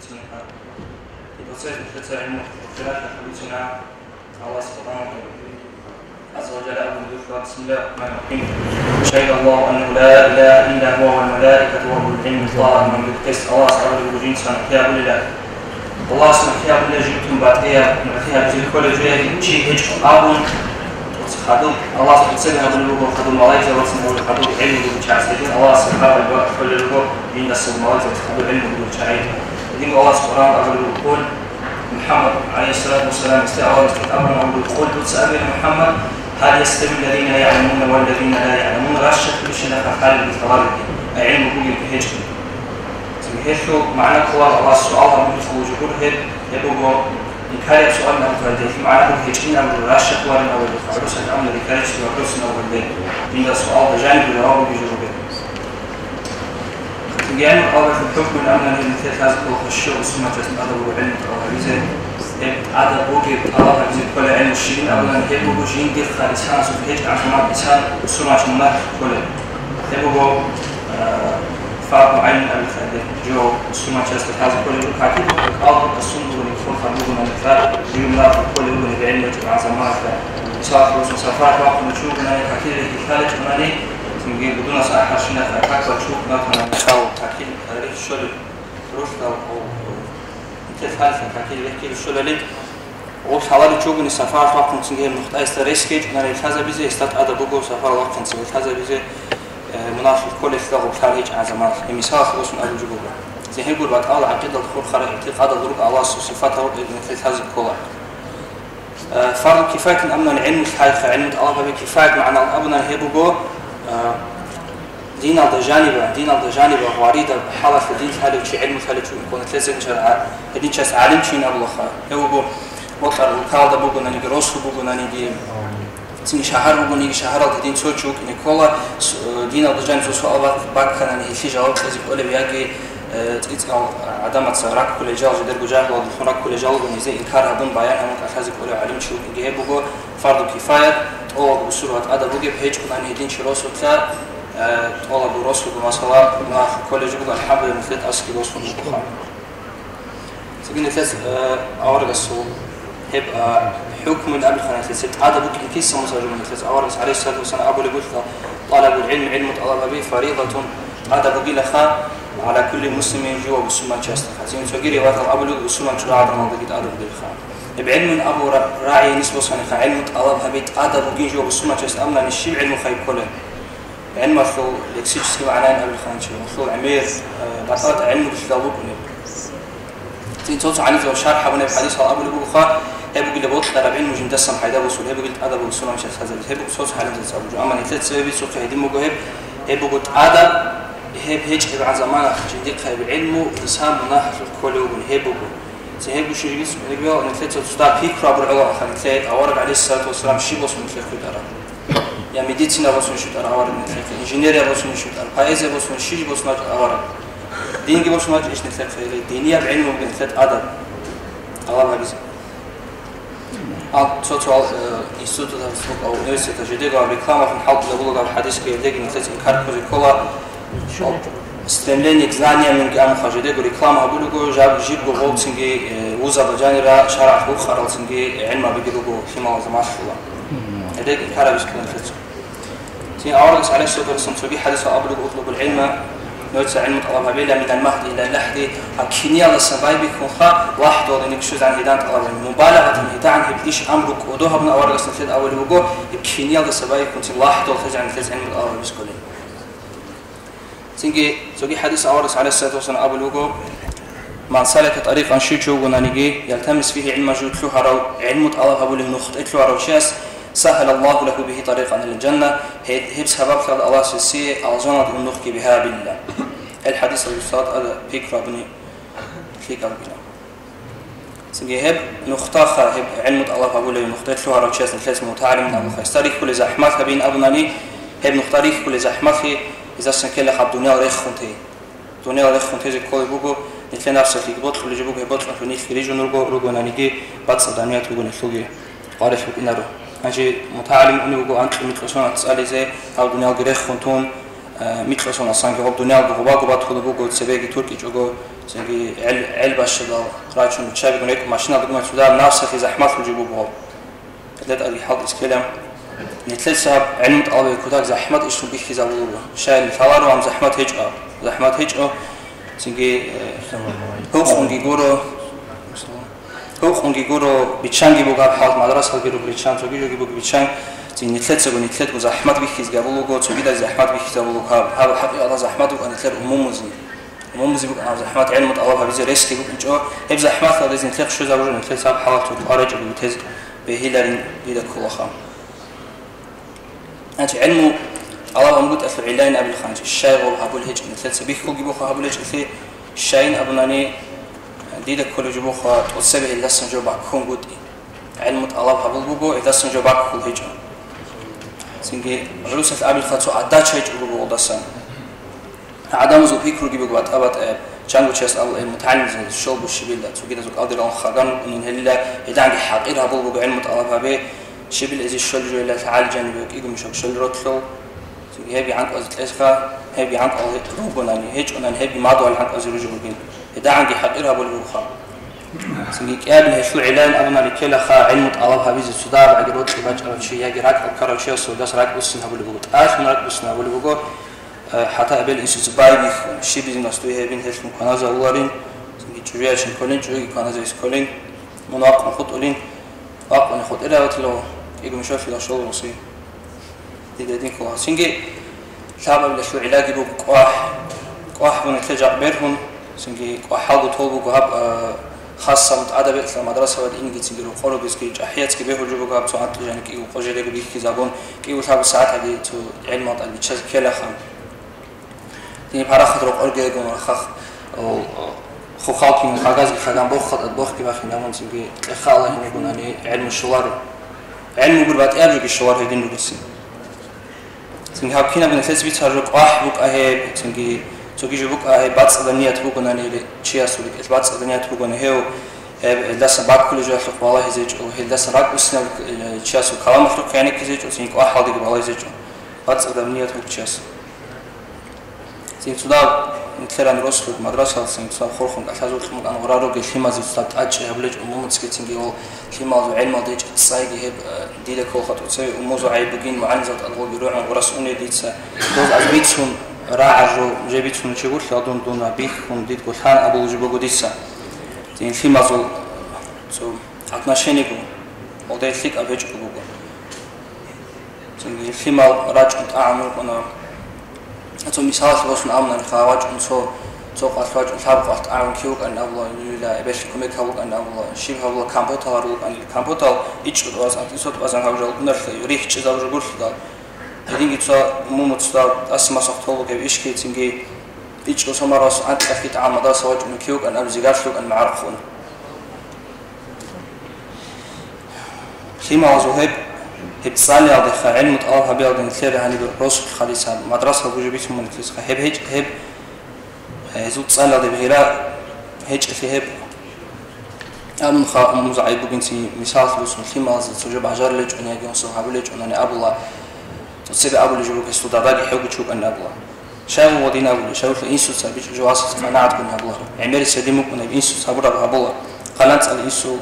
خلوتنا بتصير مثل علم وخلاف خلوتنا الله سبحانه عز وجل أبو بسم الله الرحمن الرحيم شهد الله أنه لا إله إلا هو والملائكة وأولو العلم قائما بالقسط الله سبحانه وتعالى سبحانه لله الله سبحانه وتعالى جبتم بعدها بزي كل جاي شيء هيك أبون خدوا الله سبحانه وتعالى خدوا الملائكة وخدوا العلم وشعسين الله سبحانه وتعالى كل الوقت ينسوا الملائكة وخدوا العلم وشعسين دين الله سبحانه وتعالى يقول محمد عليه الصلاة والسلام استعارة أمر أو يقول سأل محمد هل يستوي الذين يعلمون والذين لا يعلمون رشد كل شيء فحال بالطوارئ علم بوجي بهج هيشو معنى قوار الله السؤال من خروج برهد يبغوا يكاري سؤال من فردي معنى بهجين أمر رشد وارن أو الفارس الأمر يكاري سؤال رسن أو البيت من السؤال بجانب الراب بيجربه يعني أول في الحكم الأمر المثل هذا الخشوع ثم تسمى هذا العلم أو هذا عدد بوجي الله عز كل علم الشيء أولا يبغوا جين دير خالصان سفيج عشان إنسان سمعة الله كل يبغوا فاق علم الخالد جو سمعة هذا كل كاتب أو السنة والفرق بوجنا الفرق يوم كل يوم بعلم العظمات صار وصفات وقت نشوفنا كثير الخالد مني تنجي بدون صح عشان أكثر شوف نحن نحاول تأكيد هذه الشغل رشد أو تفعل فكثير يحكي الشغل وش حوالي تشوفني سفر وقت نسنجي النقطة استرسكيج أنا الحزة بيزي استاد أدا بقول سفر وقت نسنجي الحزة بيزي مناسب كل استغرب خارج عزمات المثال خلاص من أبو جبوبة زي هيقول بعد الله عقيدة الخور خارج اعتقاد الضروب الله صفاته من الحزة كلها فرض كفاية أمن العلم الحقيقة علم الله بكفاية معنى الأبناء هيبقوا دين الجانب واردة حالة الدين حالة شيء علم حالة شو يكون ثلاثة شرع الدين شاس عالم شيء نبلا خا هو بو وقر وكالة بوجو ناني جروس بوجو ناني دي تيجي شهر بوجو نيجي شهر الدين سوى شو كني كلا دين الجانب سوى الله باك كان يعني في جواب لازم يقول بيجي تيجي عدم تصرف كل جال جدر بجاه ولا خناق كل جال ونزي إنكار هذون بيان هم كأساس يقول علم شو نيجي بوجو فرض كفاية أو بسرعة أدا بوجو بهيج كنا الدين شروس وكلا طلب الرسول بمثلا مع كل جبل الحبل مثل أسكي رسول البخاري. سجين ثلاث أورد السوق هيبقى حكم الأمر خلاص ست هذا بوك كيس مصدر من ثلاث أورد عليه الصلاة والسلام أبو لبوث طلب العلم علم طلب به فريضة هذا بقي لخا على كل مسلم جوا بسمة شاست خزين سجيري وقت أبو لبوث بسمة شرع هذا ما بقي هذا بقي لخا بعلم أبو راعي نسبة صنيخ علم طلبها بيت هذا بقي جوا بسمة شاست أملا الشيء علم خيب كله علم مطلوب لكسيجسكي معناه قبل خانشي مطلوب عمير بعطات علم بالشغلوك تين توصل عليه زو شرح ابو نبي حديث ابو لبو خا هيبو اللي بوط طلب علم مش مدسم حيدا وصول هيبو قلت ادب وصول مش هذا هيبو صوت حاله زو اما ثلاث سبب صوت هيدي مو هيبو قلت ادب هيج ابع زمان جنديق خيب علم انسان مناحف الكل هيبو زي هيبو شي جسم نقول ان ثلاث صوت فكره ابو العلا خلت اورد عليه الصلاه والسلام شي بوص من الفكره يعني ميديسينا بوسون شوت أوارد نتلقى إنجنيريا بوسون شوت الفايزة بوسون شيء بوسون أوارد ديني بوسون إيش نتلقى في الدنيا بعلم ممكن نتلقى أدب الله بعزه توتال إنستيتوت الفوق أو نيوسيتا جديدة ريكلامة في الحلقة الأولى قبل حديث كيديك نتلقى إنكار كذي كلا استملين إكزانيا من قام خجديك ريكلامة أقوله جاب جيب جوال سنجي وزا بجانب شرع فوق خرال سنجي علم بيجيبه في موازمات الله هذيك إنكار بيسكن نتلقى تين أورد عليه الصلاة والسلام تبي حديث أبلغ أطلب العلم نوتس علم طلبها بلا من المهد إلى اللحد أكينيا للسبايب يكون خا واحد ولا نكشوز عن هدان طلبه مبالغة الهدان هبديش أمرك ودوها من أورد السنة أول وجو أكينيا للسبايب يكون تين واحد ولا تجعل ثلاث علم الأول بسكولين تيجي حديث أورد عليه الصلاة والسلام أبو وجو من سلك طريقا شيء ونانيجي يلتمس فيه علم جود له علم طلبها أبو له نخط له روشاس سهل الله له به طريقا إلى الجنة هيب سبب خلال الله سيسي الجنة النخك بها بالله الحديث الأستاذ هذا فكرة بني فيك ربنا سنجي هيب نختار هيب علم الله أقول له نختار له رجاس الثلاث متعلم من أبو خيس تاريخ كل زحمة بين أبناني هيب نختاريخ كل زحمة إذا سنكل خب دنيا ريخ خنتي دنيا ريخ خنتي زي كل بوجو نتلاقي نفس اللي بطل اللي جبوه بطل في نيخ ريجون رجو نانيجي بعد صدانيات رجو نخلوجي عارف إنه أجي متعلم أني وجو أنت مثل شلون تسألي زي أو دنيا غير خنتون ميتلوسون أصلاً كهوب دنيا وجوبا جوبا تقول بوجو تسبيعي تركي جوجو زنجي علبة شغال رايشون بتشابي كونيك ماشينا بدون ما تسودا نفس في زحمات وجوبو بوه كذا أري حاط إسكلام نتلت سبب علم طلبة كتاك زحمات إيش تبيه كذا بوه شايل ثوار وام زحمات هجأ زنجي هو خونجي جورو بيتشانجي بوجا حاط مدرسة جورو بيتشان تجي جو جيبو بيتشان زين نتلت وزحمات بيخيز جابوا جو تجي ده زحمات بيخيز جابوا هذا حقيقة زحمات وأنا تلت أمومزي بوك أنا زحمات علم طلبها بيزي ريسكي بوك إنجو هب زحمات هذا زين تلت شو زابورو نتلت سبب حالات وخارج وبيتز بهيلارين بيدا كل خام أنت علمو الله موجود أثر علين قبل الخانج الشاي غول هابول هج نتلت سبيخ كل جيبو هابول هج في الشاين أبناني ديدا كل جيبو خا توسبه اللسن جو بعكون جود علم طلب هابول بوجو اللسن جو بعك كل هج سنجي عروسة قبل خاطو عدات شيء بوجو ودسان عدم زو بيكرو جيبو بعد أبد جانجو تشيس المتعلم زي الشغل بالشبيلة تجد زوج قادر أن خاجن إن هلا يدعي حقير هابول بوجو علم طلب هبه شبيل إذا الشغل جو إلا تعال جانبك إيجو مش شغل رتلو هبي عنك أزت إسخا هبي عنك أزت روبنا هيج أنا هبي ما دوا عنك أزت رجوعين إذا عندي حقيرها بالروخا سنجيك قبل هشلو علان أبنا لكلا خا علم طلبها بيز السوداء بعد رد بجرب شيء يجي راك أكرر شيء السوداء راك بسنا بالبوجو من راك بسنا بالبوجو حتى قبل إنسو زباي بيخ شيء بيزن أستوي هبين هش مكانزا أولين سنجي جريا شن كلين جري كانزا إسكولين مناق نخط أولين واق نخط إلا وتلو إيجو مشاف إلى شغل وصي دين كلها سنجي شعب اللي شو علاجي بو قواح ونتلجأ بيرهم سنجي قواح حاجو طول بو قهاب خاصة متعدة في المدرسة ودي إنجي سنجي روحورو بس كي أحيات كي بيهو جبو قهاب سوات يعني كي وقجي لك بيه كي زابون كي وثاب ساعات هذه تو علم وطال بيتشاز كيلا خام دي بحرخ روح أرجع جون رخخ أو خو خالكي من خاجز خدام بوخ كي باخي نامون سنجي إخاله هنا يكون يعني علم الشوار علم بربات أرجع الشوار هيدين لوسين سنجي هاب كنا بنفس بيت هرج قاح بوك أهيب سنجي تجي جبوك أهيب بات صدنية تبوك أنا شيء أسولك إثبات صدنية تبوك أنا هيو هذا بعد كل جاه خلق والله زيج وهذا سراق وسنا شيء أسول كلام خلق يعني كزيج وسنجي قاح هذا والله زيج بات صدنية تبوك شيء أسول سنجي تدا مثلا نروس في المدرسة سنجي تدا خورخم أحتاجوا خدمة أنا ورارو قل خيمة زي تدا أج هبلج أمم تسكت سنجي هو خيمة زو علم ديج تصايق هب ديدا كل خط وتسوي أموزو عيبقين معنزة الغو بيروعون ورسوني ديتسا دوز أزبيتهم راعجو جابيتهم تقول خدون دون بيخهم ديد قلتان أبو جبوجو ديتسا زين خيمة زو عطناشيني بو وده يثيق أبيج بوجو زين خيمة راج أعمل أنا أتو مثال خلاص نعمل نخواج أنصو توقع الفاج الحاب قط أعمل كيوك أن الله لا إبش كميك هوك أن الله شيء هو كامبوتا هروك أن كامبوتا إيش قدواس أنت صوت بازن هوجل نرخ يريح شيء زوج قول خدا هذين جتوا مو متصاب أسمع صوت كيف إيش كي تنجي إيش قسم راس أنت أكيد عام مدار سواج من كيوك أن أبزيجات لوك أن معرفون خيمة وزهب هبصالي هذا علم طلبها بياض مثير هني بالرأس الخالصة مدرسة وجبتهم من الفلوس هب زود صالة بغيرها هيج في هب أمن خا مزعي بقنتي مثال فلوس مثل ما تجرب عجار لج أن يجي نصو هابلج أن أبولا تصير أبو اللي جروك السودا باقي حوق تشوف أن أبولا شاو ودينا أبولا شاو في إنسو سابيج جواس قناعت كن أبولا عمر سديمو كن إنسو سابورا أبولا قناعت على إنسو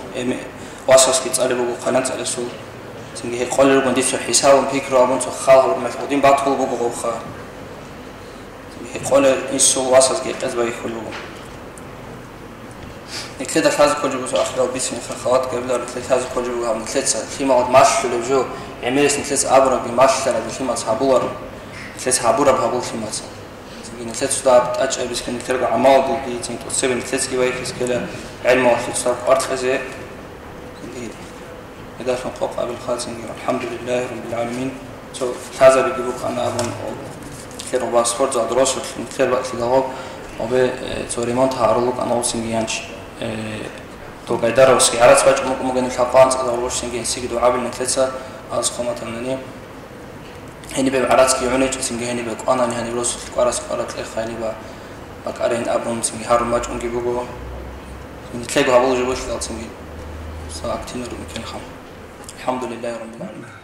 واساس كيت على بقو قناعت على سو تنجي هي قال لهم دي حساب بيكرو أبون تخال والمفقودين بعض بقو بقو يقول إنسو واساس كيت أزبا يخلوه كده هذا كل جزء أخير بيسمي خلقات قبل هذا كل جزء من ثلاثة في مواد ماش للجو عملت ثلاثة أبرة بماش ترى في ماس هابور ثلاثة هابورة بهابور في ماس تجين ثلاثة صداع أشياء بس كن ترجع عمال دي تين تصير ثلاثة كواي في سكيلة علم وثلاثة أرض فزع إذا فنقوق قبل خالص الحمد لله رب العالمين هذا بيجيبوك أنا أبون كثير وباسفورت زاد دراسة كثير وقت لجواب وبتوريمان تعرضك أنا وسنجيانش تو قيدار وسكيارات باج ممكن الحقان أو سنجين سيجدو عابل نتلسا از خامة تمني هني بعرات كي عنيج سنجي هني بقانا هني روس قارس قارات الخالي بقارين أبون سنجي هارو ماج أنجي بقو نتلاقوا هبول جبوش لا سنجي ساعتين ربنا كان خام الحمد لله رب العالمين.